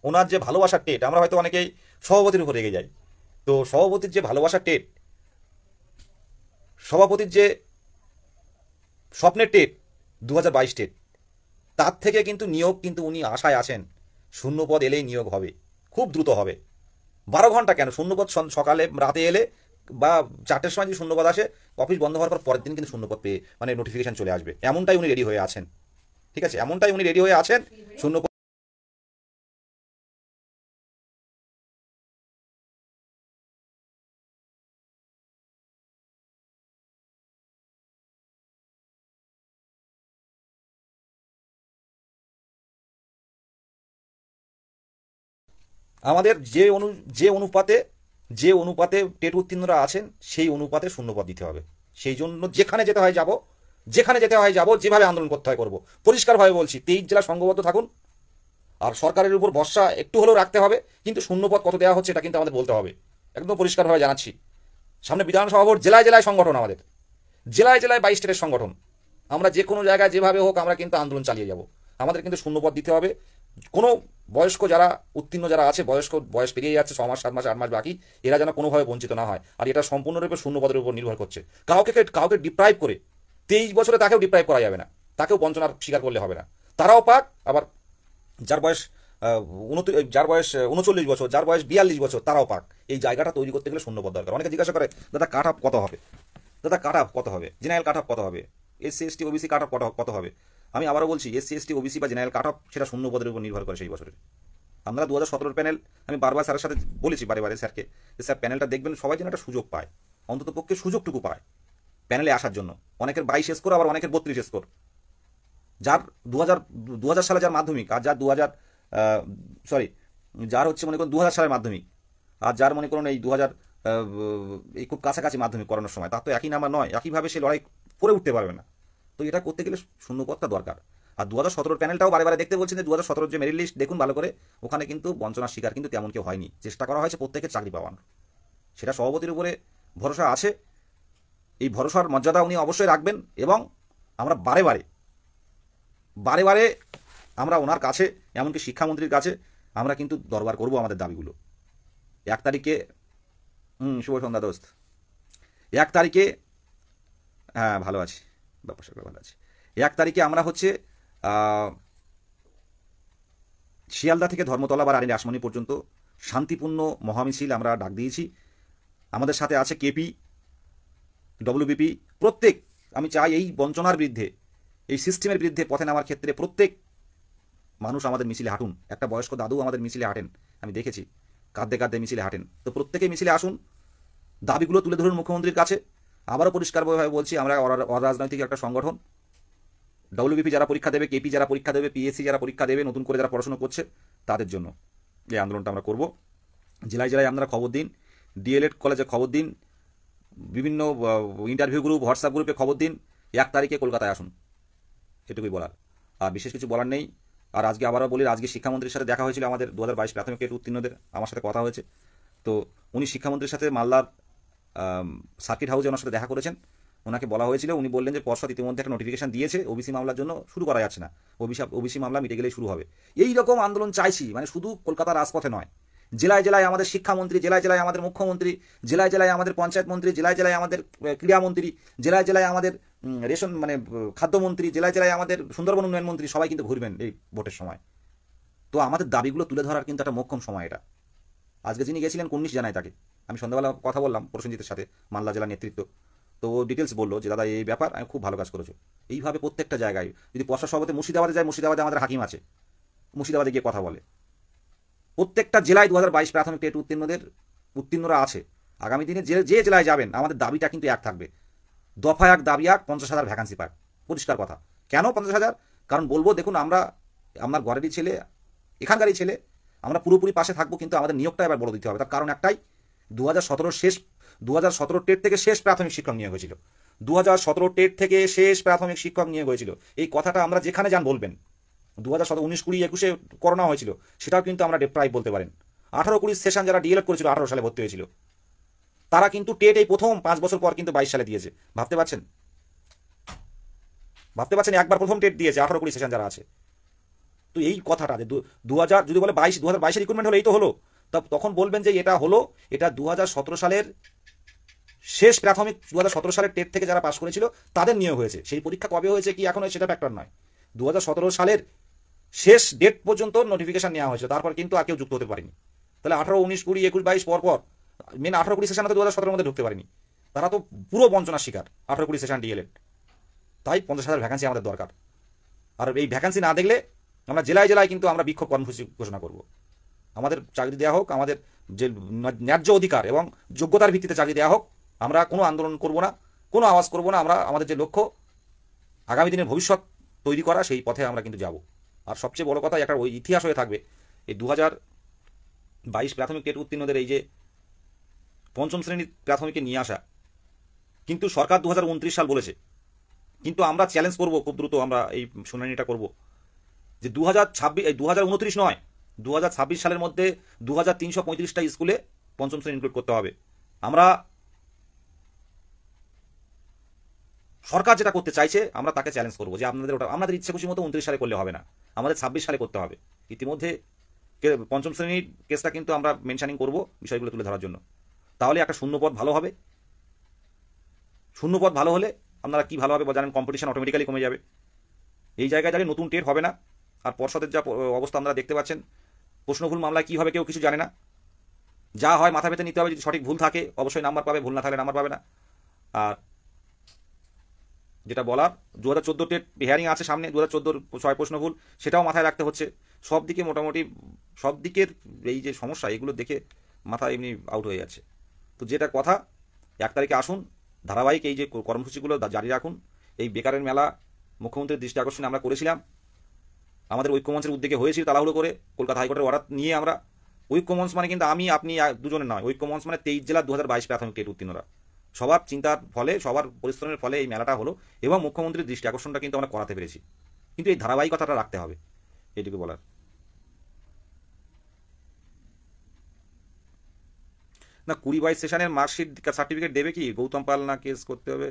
ওনার যে ভালোবাসার টেট, আমরা হয়তো অনেকেই সভাপতির উপর রেগে যাই, তো সভাপতির যে ভালোবাসার টেট, সভাপতির যে স্বপ্নের টেট 2022 টেট, তার থেকে কিন্তু নিয়োগ কিন্তু উনি আশায় আছেন। শূন্যপদ এলেই নিয়োগ হবে, খুব দ্রুত হবে। 12 ঘন্টা কেন, শূন্যপদ সকালে রাতে এলে বা 4টের সময় যদি শূন্যপদ আসে, অফিস বন্ধ হওয়ার পর পরের দিন কিন্তু শূন্যপদ পেয়ে মানে নোটিফিকেশন চলে আসবে, এমনটাই উনি রেডি হয়ে আছেন। ঠিক আছে, এমনটাই উনি রেডি হয়ে আছেন। শূন্যপদ আমাদের যে অনুপাতে, যে অনুপাতে টেট উত্তীর্ণরা আছেন সেই অনুপাতে শূন্যপদ দিতে হবে। সেই জন্য যেখানে যেতে হয় যাব, যেখানে যেতে হয় যাব, যেভাবে আন্দোলন করতে হয় করব। পরিষ্কারভাবে বলছি, 23 জেলা সংঘবদ্ধ থাকুন, আর সরকারের উপর ভরসা একটু হলেও রাখতে হবে, কিন্তু শূন্যপদ কত দেওয়া হচ্ছে এটা কিন্তু আমাদের বলতে হবে। একদম পরিষ্কারভাবে জানাচ্ছি, সামনে বিধানসভা ভোট, জেলায় জেলায় সংগঠন, আমাদের জেলায় জেলায় 22 স্টেটের সংগঠন, আমরা যে কোনো জায়গায় যেভাবে হোক আমরা কিন্তু আন্দোলন চালিয়ে যাব। আমাদের কিন্তু শূন্যপদ দিতে হবে। কোনো বয়স্ক যারা উত্তীর্ণ যারা আছে, বয়স পেরিয়ে যাচ্ছে, 6 মাস 7 মাস 8 মাস বাকি, এরা যেন কোনোভাবে বঞ্চিত না হয়। আর এটা সম্পূর্ণরূপে শূন্যপদের উপর নির্ভর করছে। কাউকে ডিপ্রাইভ করে 23 বছরে তাকেও ডিপ্রাইভ করা যাবে না, তাকেও বঞ্চনার স্বীকার করলে হবে না। তারাও পাক, আবার যার বয়স 39 বছর, যার বয়স 42 বছর, তারাও পাক। এই জায়গাটা তৈরি করতে গেলে শূন্যপদ দরকার। অনেকে জিজ্ঞাসা করে, দাদা কাট অফ কত হবে, দাদা কাট অফ কত হবে, জেনারেল কাট অফ কত হবে, SC ST OBC cut off কত হবে। আমি আবারও বলছি, এসসি এসটি ওবিসি বা জেনারেল কাট অফ সেটা শূন্যপদের উপর নির্ভর করে সেই বছরের। আপনারা 2017 প্যানেল, আমি বারবার স্যারের সাথে বলেছি, বারে স্যারকে, যে স্যার প্যানেলটা দেখবেন, সবাই যেন একটা সুযোগ পায়, অন্তত পক্ষে সুযোগটুকু পায় প্যানেলে আসার জন্য। অনেকের 22 স্কোর, আবার অনেকের 32 স্কোর। যার 2000 সালে যার মাধ্যমিক, আর যার যার হচ্ছে মনে করুন 2000 সালের মাধ্যমিক, আর যার মনে করুন এই 2000 এই খুব কাছাকাছি মাধ্যমিক করানোর সময়, তার তো একই নাম্বার নয়, একইভাবে সে লড়াই করে উঠতে পারবে না। তো এটা করতে গেলে শূন্যপদটা দরকার। আর 2017 প্যানেলটাও বারে দেখতে বলছেন যে 2017 যে মেরিট লিস্ট দেখুন ভালো করে, ওখানে কিন্তু বঞ্চনার শিকার কিন্তু তেমন কেউ হয়নি। চেষ্টা করা হয়েছে প্রত্যেকের চাকরি পাওয়ানোর। সেটা সভাপতির উপরে ভরসা আছে, এই ভরসার মর্যাদা উনি অবশ্যই রাখবেন। এবং আমরা বারে বারে আমরা ওনার কাছে, এমনকি শিক্ষামন্ত্রীর কাছে আমরা কিন্তু দরবার করব আমাদের দাবিগুলো। 1 তারিখে, শুভ সন্ধ্যা দোস্ত, 1 তারিখে, হ্যাঁ ভালো আছি, ব্যাপার ভালো আছি। 1 তারিখে আমরা হচ্ছে শিয়ালদা থেকে ধর্মতলা বা রানী রাসমণি পর্যন্ত শান্তিপূর্ণ মহামিছিল আমরা ডাক দিয়েছি। আমাদের সাথে আছে কেপি, ডব্লিউবিপি, প্রত্যেক, আমি চাই এই বঞ্চনার বিরুদ্ধে, এই সিস্টেমের বিরুদ্ধে পথে নামার ক্ষেত্রে প্রত্যেক মানুষ আমাদের মিছিলে হাঁটুন। একটা বয়স্ক দাদু আমাদের মিছিলে হাঁটেন, আমি দেখেছি, কাঁদতে মিছিলে হাঁটেন। তো প্রত্যেকেই মিছিলে আসুন, দাবিগুলো তুলে ধরুন মুখ্যমন্ত্রীর কাছে। আবারও পরিষ্কারভাবে বলছি, আমরা অরাজনৈতিক একটা সংগঠন। ডব্লিউবিপি যারা পরীক্ষা দেবে, কেপি যারা পরীক্ষা দেবে, পিএসসি যারা পরীক্ষা দেবে, নতুন করে যারা পড়াশোনা করছে, তাদের জন্য এই আন্দোলনটা আমরা করব। জেলায় জেলায় আপনারা খবর দিন, ডিএলএড কলেজে খবর দিন, বিভিন্ন ইন্টারভিউ গ্রুপ, হোয়াটসঅ্যাপ গ্রুপে খবর দিন। 1 তারিখে কলকাতায় আসুন, এটুকুই বলার, আর বিশেষ কিছু বলার নেই। আর আজকে আবারও বলি, আজকে শিক্ষামন্ত্রীর সাথে দেখা হয়েছিল আমাদের 2022 প্রাথমিক টেট উত্তীর্ণদের, আমার সাথে কথা হয়েছে। তো উনি শিক্ষামন্ত্রীর সাথে মালদার সার্কিট হাউসে ওনার সাথে দেখা করেছেন। ওনাকে বলা হয়েছিল, উনি বললেন যে পর্ষদ ইতিমধ্যে একটা নোটিফিকেশন দিয়েছে, ওবিসি মামলার জন্য শুরু করা যাচ্ছে না, ওবিসি মামলা মিটে গেলেই শুরু হবে। এই রকম আন্দোলন চাইছি, মানে শুধু কলকাতার রাজপথে নয়, জেলায় জেলায় আমাদের শিক্ষামন্ত্রী, জেলায় জেলায় আমাদের মুখ্যমন্ত্রী, জেলায় জেলায় আমাদের পঞ্চায়েত মন্ত্রী, জেলায় জেলায় আমাদের ক্রীড়ামন্ত্রী, জেলায় জেলায় আমাদের রেশন মানে খাদ্যমন্ত্রী, জেলায় জেলায় আমাদের সুন্দরবন উন্নয়ন মন্ত্রী, সবাই কিন্তু ঘুরবেন এই ভোটের সময়। তো আমাদের দাবিগুলো তুলে ধরার কিন্তু একটা মোক্ষম সময় এটা। আজকে যিনি গেছিলেন কুন্নিশ জানাই তাকে, আমি সন্ধ্যাবেলা কথা বললাম প্রসেনজিতের সাথে, মালদা জেলা নেতৃত্ব, তো ও ডিটেলস বললো যে দাদা এই ব্যাপার, আমি খুব ভালো কাজ করেছো। এইভাবে প্রত্যেকটা জায়গায়, যদি পর্ষদ সভাপতি মুর্শিদাবাদে যায়, মুর্শিদাবাদে আমাদের হাকিম আছে, মুর্শিদাবাদে গিয়ে কথা বলে। প্রত্যেকটা জেলায় 2022 প্রাথমিক টেট উত্তীর্ণরা আছে। আগামী দিনে যে জেলায় যাবেন, আমাদের দাবিটা কিন্তু এক থাকবে, দফা 1 দাবি 1, 50,000 ভ্যাকান্সি পাক। পরিষ্কার কথা। কেন 50,000? কারণ বলবো, দেখুন আমরা আপনার ঘরেরই ছেলে, এখানকারই ছেলে, আমরা পুরোপুরি পাশে থাকবো, কিন্তু আমাদের নিয়োগটা এবার বড় দিতে হবে। তার কারণ একটাই, 2017 শেষ 2017 টেট থেকে শেষ প্রাথমিক শিক্ষক নিয়োগ হয়েছিল। 2017 টেট থেকে শেষ প্রাথমিক শিক্ষক নিয়োগ হয়েছিল। এই কথাটা আমরা যেখানে যান বলবেন। 2017, 19, 20, 21 করোনা হয়েছিল, সেটাও কিন্তু আমরা প্রায় বলতে পারেন। 18-20 সেশন যারা ডিএলএড করেছিল 18 সালে ভর্তি হয়েছিল, তারা কিন্তু টেট এই প্রথম 5 বছর পর কিন্তু 22 সালে দিয়েছে। ভাবতে পারছেন? একবার প্রথম টেট দিয়েছে 18-20 সেশন যারা আছে। তো এই কথাটা যে 2000 যদি বলে 2022 রিক্রুটমেন্ট হলো, এই তো হলো, তখন বলবেন যে এটা হলো, এটা 2017 সালের শেষ প্রাথমিক, 2017 সালের টেট থেকে যারা পাশ করেছিল তাদের নিয়োগ হয়েছে। সেই পরীক্ষা কবে হয়েছে কি এখন সেটা ফ্যাক্টর নয়। 2017 সালের শেষ ডেট পর্যন্ত নোটিফিকেশন নেওয়া হয়েছে, তারপর কিন্তু আর কেউ যুক্ত হতে পারেনি। তাহলে 18, 19, 20, 21, 22 পর মেন 18-20 সেশনে তো 2017 মধ্যে ঢুকতে পারেনি, তারা তো পুরো বঞ্চনার শিকার। 18-20 সেশন ডিএলএড। তাই 50,000 ভ্যাকেন্সি আমাদের দরকার। আর এই ভ্যাকেন্সি না দেখলে আমরা জেলায় জেলায় কিন্তু আমরা বিক্ষোভ কর্মসূচি ঘোষণা করব। আমাদের চাকরি দেওয়া হোক, আমাদের যে ন্যায্য অধিকার এবং যোগ্যতার ভিত্তিতে চাকরি দেওয়া হোক। আমরা কোনো আন্দোলন করব না, কোনো আওয়াজ করব না। আমরা আমাদের যে লক্ষ্য আগামী দিনের ভবিষ্যৎ তৈরি করা, সেই পথে আমরা কিন্তু যাব। আর সবচেয়ে বড় কথা, একটা ওই ইতিহাস হয়ে থাকবে এই 2022 প্রাথমিক টেট উত্তীর্ণদের এই যে পঞ্চম শ্রেণীর প্রাথমিকে নিয়ে আসা, কিন্তু সরকার 2029 সাল বলেছে, কিন্তু আমরা চ্যালেঞ্জ করব খুব দ্রুত, আমরা এই শুনানিটা করব যে 2029 নয়, 2026 সালের মধ্যে 2335টা স্কুলে পঞ্চম শ্রেণী ইনক্লুড করতে হবে। আমরা সরকার যেটা করতে চাইছে আমরা তাকে চ্যালেঞ্জ করবো যে আপনাদের ইচ্ছে খুশি মতো 29 সালে করলে হবে না, আমাদের 26 সালে করতে হবে। ইতিমধ্যে পঞ্চম শ্রেণীর কেসটা কিন্তু আমরা মেনশনিং করব বিষয়গুলো তুলে ধরার জন্য। তাহলে একটা শূন্যপদ ভালো হবে। শূন্যপদ ভালো হলে আপনারা কি ভালো হবে জানেন, কম্পিটিশন অটোমেটিক্যালি কমে যাবে। এই জায়গায় দাঁড়িয়ে নতুন টেট হবে না। আর পর্ষদের যা অবস্থা আপনারা দেখতে পাচ্ছেন, প্রশ্নভুল মামলায় কি হবে কেউ কিছু জানে না। যা হয় মাথা পেতে নিতে হবে। যদি সঠিক ভুল থাকে অবশ্যই নাম্বার পাবে, ভুল না থাকলে নাম্বার পাবে না। আর যেটা বলার, 2014 টেট হিয়ারিং আছে সামনে, 2014 6 প্রশ্ন ভুল, সেটাও মাথায় রাখতে হচ্ছে। সব দিকে মোটামুটি সব দিকের এই যে সমস্যা, এগুলো দেখে মাথা এমনি আউট হয়ে যাচ্ছে। তো যেটা কথা, 1 তারিখে আসুন, ধারাবাহিক এই যে কর্মসূচিগুলো জারি রাখুন। এই বেকারের মেলা মুখ্যমন্ত্রীর দৃষ্টি আকর্ষণে আমরা করেছিলাম, আমাদের ঐক্যমঞ্চের উদ্যোগে হয়েছিল তাড়াহুড়ো করে, কলকাতা হাইকোর্টের অর্ডার নিয়ে। আমরা ঐক্যমঞ্চ মানে কিন্তু আমি আপনি দুজনে নয়, ঐক্যমঞ্চ মানে 23 জেলার 2022 প্রাথমিক টেট উত্তীর্ণরা। সবার চিন্তার ফলে, সবার পরিশ্রমের ফলে এই মেলাটা হলো, এবং মুখ্যমন্ত্রীর দৃষ্টি আকর্ষণটা কিন্তু আমরা করাতে পেরেছি। কিন্তু এই ধারাবাহিকতাটা রাখতে হবে, এইটুকু বলার। না, 20-22 সেশনের মার্কশিট সার্টিফিকেট দেবে কি গৌতম পাল, না কেস করতে হবে?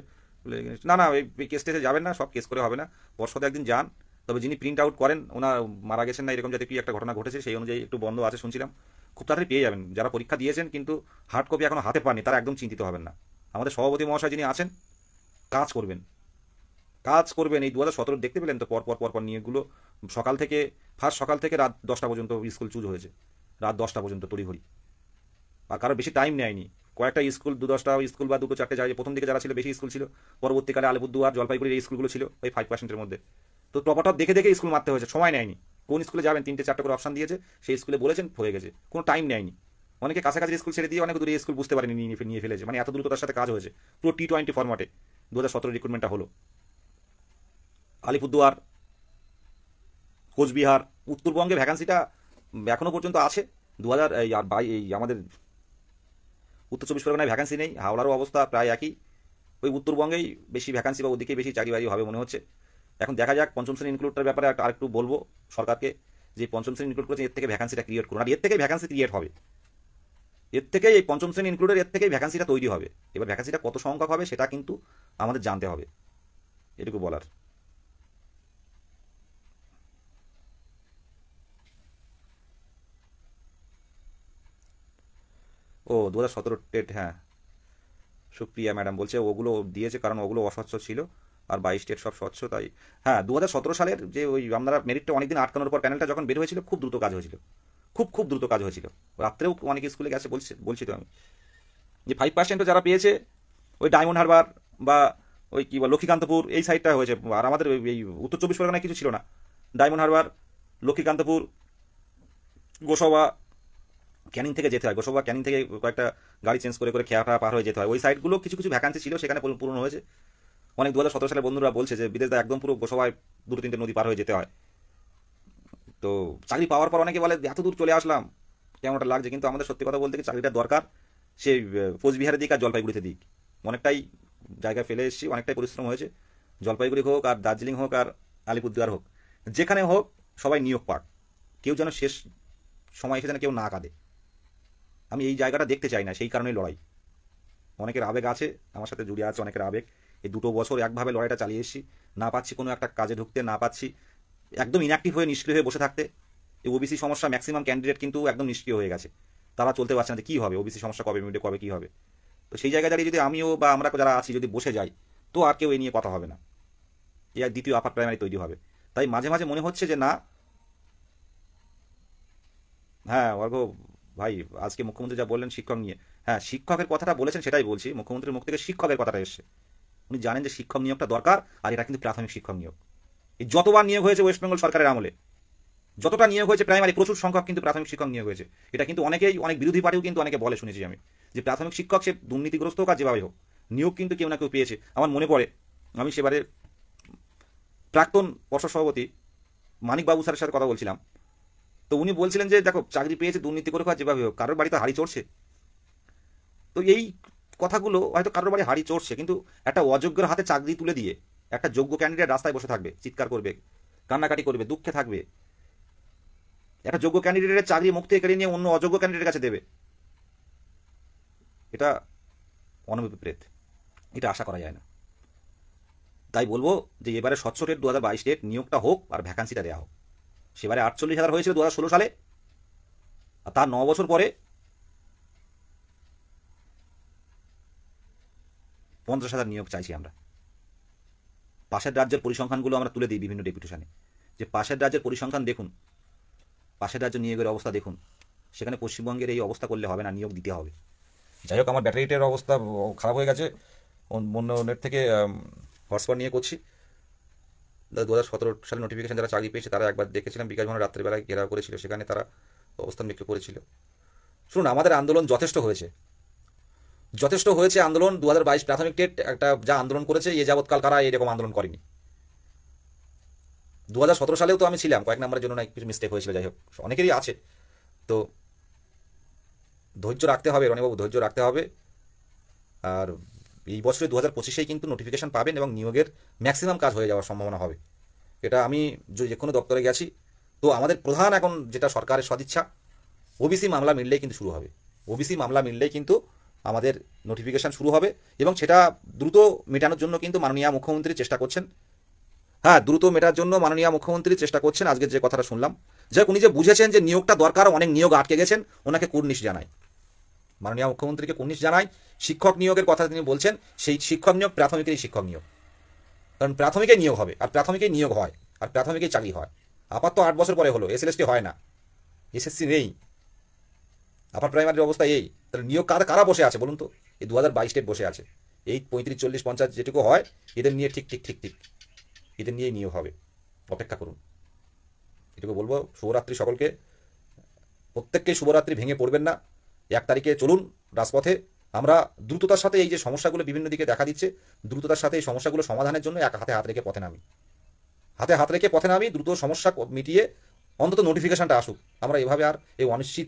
না না, এই কেস টেসে যাবেন না, সব কেস করে হবে না। পর্ষদে একদিন যান। তবে যিনি প্রিন্ট আউট করেন ওনার মারা গেছেন না, এরকম যাতে কি একটা ঘটনা ঘটেছে, সেই অনুযায়ী একটু বন্ধ আছে শুনছিলাম। খুব তাড়াতাড়ি পেয়ে যাবেন। যারা পরীক্ষা দিয়েছেন কিন্তু হার্ড কপি এখনো হাতে পাননি, তারা একদম চিন্তিত হবেন না। আমাদের সভাপতি মহাশয় যিনি আছেন, কাজ করবেন। এই 2017 দেখতে পেলেন তো, পর নিয়োগগুলো সকাল থেকে সকাল থেকে রাত 10টা পর্যন্ত স্কুল চুজ হয়েছে, রাত 10টা পর্যন্ত তড়িঘড়ি। আর কারো বেশি টাইম নেয়নি। কয়েকটা স্কুল, 2-10টা স্কুল বা 2-4টে জায়গায় প্রথম দিকে যারা ছিল বেশি স্কুল ছিল, পরবর্তীকালে আলিপুরদুয়ার, জলপাইগুড়ির এই স্কুলগুলো ছিল ওই 5%-এর মধ্যে। তো টপাটপ দেখে দেখে স্কুল মারতে হয়েছে, সময় নেয়নি। কোন স্কুলে যাবেন 3টে-4টে করে অপশন দিয়েছে, সেই স্কুলে বলেছেন হয়ে গেছে, কোনো টাইম নেয়নি। অনেকে কাছাকাছি স্কুল ছেড়ে দিয়ে অনেক দূরে স্কুল বুঝতে পারেনি, নিয়ে ফেলেছে। মানে এত দ্রুততার সাথে কাজ হয়েছে, পুরো T20 ফরম্যাটে 2017 রিক্রুটমেন্টটা হলো। আলিপুরদুয়ার, কোচবিহার, উত্তরবঙ্গে ভ্যাকান্সিটা এখনো পর্যন্ত আছে। 2000 এই আমাদের উত্তর 24 পরগনায় ভ্যাকান্সি নেই। হাওড়ারও অবস্থা প্রায় একই। ওই উত্তরবঙ্গেই বেশি ভ্যাকান্সি বা ওদিকেই বেশি চাকরি বাড়ি হবে মনে হচ্ছে। এখন দেখা যাক পঞ্চম শ্রেণী ইনক্লুডটার ব্যাপারে আর একটু বলবো সরকারকে, যে পঞ্চম শ্রেণী ইনক্লুড করেছে, এর থেকে ভ্যাকান্সিটা ক্রিয়েট করুন। আর এর থেকেই ভ্যাকান্সি ক্রিয়েট হবে, এর থেকেই এই পঞ্চম শ্রেণী ইনক্লুডের এর থেকেই ভ্যাকান্সিটা তৈরি হবে। এবার ভ্যাকান্সিটা কত সংখ্যক হবে সেটা কিন্তু আমাদের জানতে হবে, এটুকু বলার। ও 2017 টেট, হ্যাঁ সুপ্রিয়া ম্যাডাম বলছে ওগুলো দিয়েছে কারণ ওগুলো অস্বচ্ছ ছিল, আর 22 টেট সব স্বচ্ছ, তাই। হ্যাঁ, 2017 সালের যে ওই আমরা মেরিটটা অনেকদিন আটকানোর পর প্যানেলটা যখন বের হয়েছিল, খুব দ্রুত কাজ হয়েছিল, খুব দ্রুত কাজ হয়েছিল। রাত্রেও অনেক স্কুলে গেছে, বলছি তো আমি, যে 5%ও যারা পেয়েছে ওই ডায়মন্ড হারবার বা ওই কি বল লক্ষ্মীকান্তপুর এই সাইডটা হয়েছে। আর আমাদের এই উত্তর 24 পরগনায় কিছু ছিল না। ডায়মন্ড হারবার, লক্ষ্মীকান্তপুর, গোসবা, ক্যানিং থেকে যেতে হয়, গোসবা ক্যানিং থেকে কয়েকটা গাড়ি চেঞ্জ করে করে খেয়াটা পার হয়ে যেতে হয়। ওই সাইডগুলো কিছু কিছু ভ্যাকান্সি ছিল, সেখানে পূরণ হয়েছে। অনেক 2017 সালের বন্ধুরা বলছে যে বিদেশ দা একদম পুরো গোসবায় 2-3টে নদী পার হয়ে যেতে হয়। তো চাকরি পাওয়ার পর অনেকে বলে এত দূর চলে আসলাম কেমন একটা লাগছে, কিন্তু আমাদের সত্যি কথা বলতে কি চাকরিটা দরকার, সে কোচবিহারের দিক আর জলপাইগুড়িতে দিক, অনেকটাই জায়গায় ফেলে এসেছি, অনেকটাই পরিশ্রম হয়েছে। জলপাইগুড়ি হোক আর দার্জিলিং হোক আর আলিপুরদুয়ার হোক, যেখানে হোক সবাই নিয়োগ পাক, কেউ যেন শেষ সময় এসে যেন কেউ না কাঁদে। আমি এই জায়গাটা দেখতে চাই না, সেই কারণেই লড়াই। অনেকের আবেগ আছে, আমার সাথে জুড়ে আছে অনেকের আবেগ। এই 2 বছর একভাবে লড়াইটা চালিয়ে এসেছি, না পাচ্ছি কোনো একটা কাজে ঢুকতে, না পাচ্ছি একদম ইনঅ্যাক্টিভ হয়ে নিষ্ক্রিয় হয়ে বসে থাকতে। এই ওবিসি সমস্যা ম্যাক্সিমাম ক্যান্ডিডেট কিন্তু একদম নিষ্ক্রিয় হয়ে গেছে, তারা চলতে পারছে না যে কী হবে, ওবিসি সমস্যা কবে মিটে, কবে কী হবে। তো সেই জায়গায় দাঁড়িয়ে যদি আমিও বা আমরা যারা আছি যদি বসে যাই, তো আর কেউ এ নিয়ে কথা হবে না, এই আর দ্বিতীয় আপার প্রাইমারি তৈরি হবে। তাই মাঝে মাঝে মনে হচ্ছে যে না, হ্যাঁ অর্ঘ ভাই, আজকে মুখ্যমন্ত্রী যা বললেন শিক্ষক নিয়ে, হ্যাঁ শিক্ষকের কথাটা বলেছেন সেটাই বলছি, মুখ্যমন্ত্রীর মুখ থেকে শিক্ষকের কথাটা এসছে। উনি জানেন যে শিক্ষক নিয়োগটা দরকার, আর এটা কিন্তু প্রাথমিক শিক্ষক নিয়োগ। এই যতবার নিয়োগ হয়েছে ওয়েস্ট বেঙ্গল সরকারের আমলে, যতটা নিয়োগ হয়েছে প্রাইমারি, প্রচুর সংখ্যক কিন্তু প্রাথমিক শিক্ষক নিয়োগ হয়েছে। এটা কিন্তু অনেকেই, অনেক বিরোধী পার্টিও কিন্তু অনেকে বলে শুনেছি আমি, যে প্রাথমিক শিক্ষক সে দুর্নীতিগ্রস্ত হোক আর যেভাবে হোক, নিয়োগ কিন্তু কেউ না কেউ পেয়েছে। আমার মনে পড়ে আমি সেবারে প্রাক্তন পর্ষদ সভাপতি মানিকবাবু স্যারের সাথে কথা বলছিলাম, তো উনি বলছিলেন যে দেখো চাকরি পেয়েছে দুর্নীতি করে হোক যেভাবে হোক, কারোর বাড়িতে হাড়ি চড়ছে। তো এই কথাগুলো হয়তো কারোর বাড়ি হাড়ি চড়ছে, কিন্তু একটা অযোগ্যের হাতে চাকরি তুলে দিয়ে একটা যোগ্য ক্যান্ডিডেট রাস্তায় বসে থাকবে, চিৎকার করবে, কান্নাকাটি করবে, দুঃখে থাকবে, একটা যোগ্য ক্যান্ডিডেটের চাকরি মুখ থেকে কেড়ে নিয়ে অন্য অযোগ্য ক্যান্ডিডেটের কাছে দেবে, এটা অনভিপ্রেত, এটা আশা করা যায় না। তাই বলবো যে এবারে স্বচ্ছ টেট 2022 টেট নিয়োগটা হোক আর ভ্যাকান্সিটা দেওয়া হোক। সেবারে 48,000 হয়েছিল 2016 সালে, আর তার 9 বছর পরে 50,000 নিয়োগ চাইছি আমরা। পাশের রাজ্যের পরিসংখ্যানগুলো আমরা তুলে দিই বিভিন্ন ডেপুটেশনে, যে পাশের রাজ্যের পরিসংখ্যান দেখুন, পাশের রাজ্য নিয়োগের অবস্থা দেখুন, সেখানে পশ্চিমবঙ্গের এই অবস্থা করলে হবে না, নিয়োগ দিতে হবে। যাই হোক, আমার ব্যাটারিটার অবস্থা খারাপ হয়ে গেছে, অন্য নেট থেকে হটস্পট নিয়ে করছি। 2017 সালে নোটিফিকেশন যারা চাকরি পেয়েছে তারা একবার দেখেছিলাম, বিকাশ ভবনে রাত্রিবেলায় ঘেরাও করেছিল, সেখানে তারা অবস্থান ব্যক্ত করেছিল। শুনুন, আমাদের আন্দোলন যথেষ্ট হয়েছে, যথেষ্ট হয়েছে আন্দোলন। 2022 প্রাথমিক টেট একটা যা আন্দোলন করেছে, এ যাবৎকাল কারা এরকম আন্দোলন করেনি। 2017 সালেও তো আমি ছিলাম, কয়েক নম্বরের জন্য না কিছু মিস্টেক হয়েছিল, যাই হোক অনেকেরই আছে। তো ধৈর্য রাখতে হবে রনিবাবু, ধৈর্য রাখতে হবে। আর এই বছরে 2025-এই কিন্তু নোটিফিকেশন পাবেন এবং নিয়োগের ম্যাক্সিমাম কাজ হয়ে যাওয়ার সম্ভাবনা হবে। এটা আমি যে কোনো দপ্তরে গেছি, তো আমাদের প্রধান এখন যেটা সরকারের সদিচ্ছা, ওবিসি মামলা মিললেই কিন্তু শুরু হবে, ওবিসি মামলা মিললেই কিন্তু আমাদের নোটিফিকেশান শুরু হবে, এবং সেটা দ্রুত মেটানোর জন্য কিন্তু মাননীয় মুখ্যমন্ত্রী চেষ্টা করছেন। হ্যাঁ, দ্রুত মেটার জন্য মাননীয় মুখ্যমন্ত্রী চেষ্টা করছেন। আজকে যে কথাটা শুনলাম, যে উনি যে বুঝেছেন যে নিয়োগটা দরকার, অনেক নিয়োগ আটকে গেছেন, ওনাকে কুর্নিশ জানায়, মাননীয় মুখ্যমন্ত্রীকে কুর্নিশ জানায়। শিক্ষক নিয়োগের কথা তিনি বলছেন, সেই শিক্ষক নিয়োগ প্রাথমিকেরই শিক্ষক নিয়োগ, কারণ প্রাথমিকেই নিয়োগ হবে, আর প্রাথমিকেই নিয়োগ হয়, আর প্রাথমিকেই চাকরি হয়। আপাতত 8 বছর পরে হলো, এসএলএসটি হয় না, এসএসসি নেই, আপার প্রাইমারির অবস্থা এই। তাহলে নিয়োগ কারা কারা বসে আছে বলুন তো? এই 2022 টেট বসে আছে, এই 35, 40, 50 যেটুকু হয়, এদের নিয়ে ঠিক ঠিক ঠিক ঠিক এদের নিয়েই নিয়োগ হবে, অপেক্ষা করুন। এটুকু বলবো। শুভরাত্রি সকলকে, প্রত্যেককেই শুভরাত্রি, ভেঙে পড়বেন না। 1 তারিখে চলুন রাজপথে। আমরা দ্রুততার সাথে এই যে সমস্যাগুলো বিভিন্ন দিকে দেখা দিচ্ছে, দ্রুততার সাথে এই সমস্যাগুলো সমাধানের জন্য এক হাতে হাত রেখে পথে নামি, হাতে হাত রেখে পথে নামি, দ্রুত সমস্যা মিটিয়ে অন্তত নোটিফিকেশনটা আসুক। আমরা এভাবে আর এই অনিশ্চিত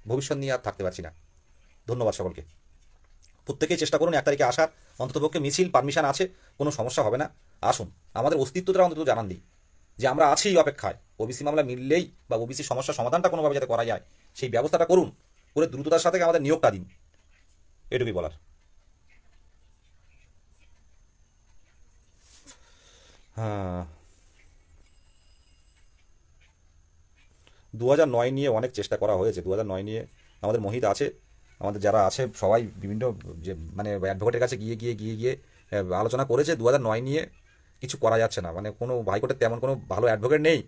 ভবিষ্যৎ নিয়ে আর থাকতে পারছি না। ধন্যবাদ সকলকে। প্রত্যেকেই চেষ্টা করুন 1 তারিখে আসার, অন্ততপক্ষে মিছিল পারমিশন আছে, কোনো সমস্যা হবে না। আসুন, আমাদের অস্তিত্বটা অন্তত জানান দিই যে আমরা আছি অপেক্ষায়। ওবিসি মামলা মিললেই বা ওবিসি সমস্যার সমাধানটা কোনোভাবে যাতে করা যায়, সেই ব্যবস্থাটা করুন, করে দ্রুততার সাথে আমাদের নিয়োগটা দিন, এটুকুই বলার। হ্যাঁ, 2009 নিয়ে অনেক চেষ্টা করা হয়েছে, 2009 নিয়ে আমাদের মহিত আছে, আমাদের যারা আছে সবাই বিভিন্ন যে মানে অ্যাডভোকেটের কাছে গিয়ে গিয়ে গিয়ে গিয়ে আলোচনা করেছে। 2009 নিয়ে কিছু করা যাচ্ছে না, মানে কোনো হাইকোর্টের তেমন কোনো ভালো অ্যাডভোকেট নেই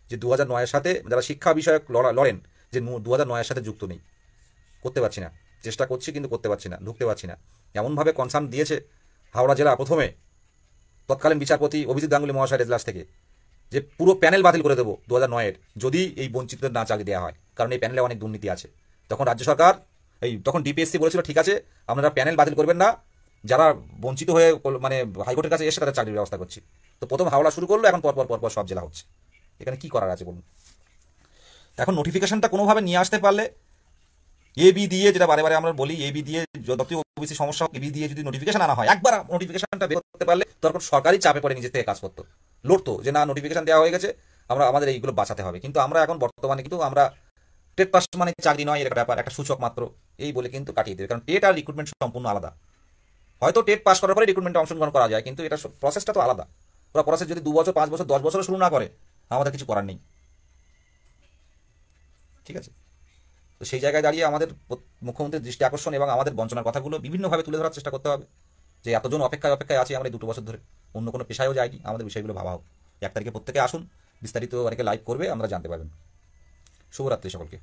যে 2009-এর সাথে, যারা শিক্ষা বিষয়ক লড়েন, যে 2009-এর সাথে যুক্ত নেই। করতে পারছি না, চেষ্টা করছি কিন্তু করতে পারছি না, ঢুকতে পারছি না। এমনভাবে কনসার্ন দিয়েছে হাওড়া জেলা প্রথমে তৎকালীন বিচারপতি অভিজিৎ গাঙ্গুলি মহাশয়ের এজলাস থেকে, যে পুরো প্যানেল বাতিল করে দেবো 2009-এর, যদি এই বঞ্চিতদের না চাকরি দেওয়া হয়, কারণ এই প্যানেলে অনেক দুর্নীতি আছে। তখন রাজ্য সরকার, তখন ডিপিএসসি বলেছিল ঠিক আছে আপনারা প্যানেল বাতিল করবেন না, যারা বঞ্চিত হয়ে মানে হাইকোর্টের কাছে এসে তাদের চাকরির ব্যবস্থা করছি। তো প্রথম হাওড়া শুরু করলো, এখন পরপর পরপর সব জেলা হচ্ছে। এখানে কি করার আছে বলুন? এখন নোটিফিকেশনটা কোনোভাবে নিয়ে আসতে পারলে এবি দিয়ে, যেটা বারে বারে আমরা বলি, এবি দিয়ে যতই ওবিসি সমস্যা হোক, এবি দিয়ে যদি নোটিফিকেশন আনা হয়, একবার নোটিফিকেশনটা বের করতে পারলে তখন সরকারি চাপে পড়ে নিজে থেকে কাজ করতো, লড়তো যে না নোটিফিকেশন দেওয়া হয়ে গেছে, আমাদের এইগুলো বাঁচাতে হবে। কিন্তু আমরা এখন বর্তমানে কিন্তু আমরা টেট পাস মানে চাকরি নয়, এর একটা ব্যাপার, একটা সূচক মাত্র, এই বলে কিন্তু কাটিয়ে দেবে। কারণ টেট আর রিক্রুটমেন্ট সম্পূর্ণ আলাদা। হয়তো টেট পাস করার পরে রিক্রুটমেন্টে অংশগ্রহণ করা যায়, কিন্তু এটা প্রসেসটা তো আলাদা। পুরো প্রসেস যদি 2 বছর 5 বছর 10 বছরও শুরু না করে, আমাদের কিছু করার নেই। ঠিক আছে? তো সেই জায়গায় দাঁড়িয়ে আমাদের মুখ্যমন্ত্রীর দৃষ্টি আকর্ষণ এবং আমাদের বঞ্চনার কথাগুলো বিভিন্নভাবে তুলে ধরার চেষ্টা করতে হবে, যে এতজন অপেক্ষায় অপেক্ষায় আছি আমরা এই 2 বছর ধরে, অন্য কোনো পেশায়ও যাইনি, আমাদের বিষয়গুলো ভাবা হোক। 1 তারিখে প্রত্যেকে আসুন, বিস্তারিত অনেকে লাইভ করবে, আমরা জানতে পারবেন। শুভরাত্রি সকলকে।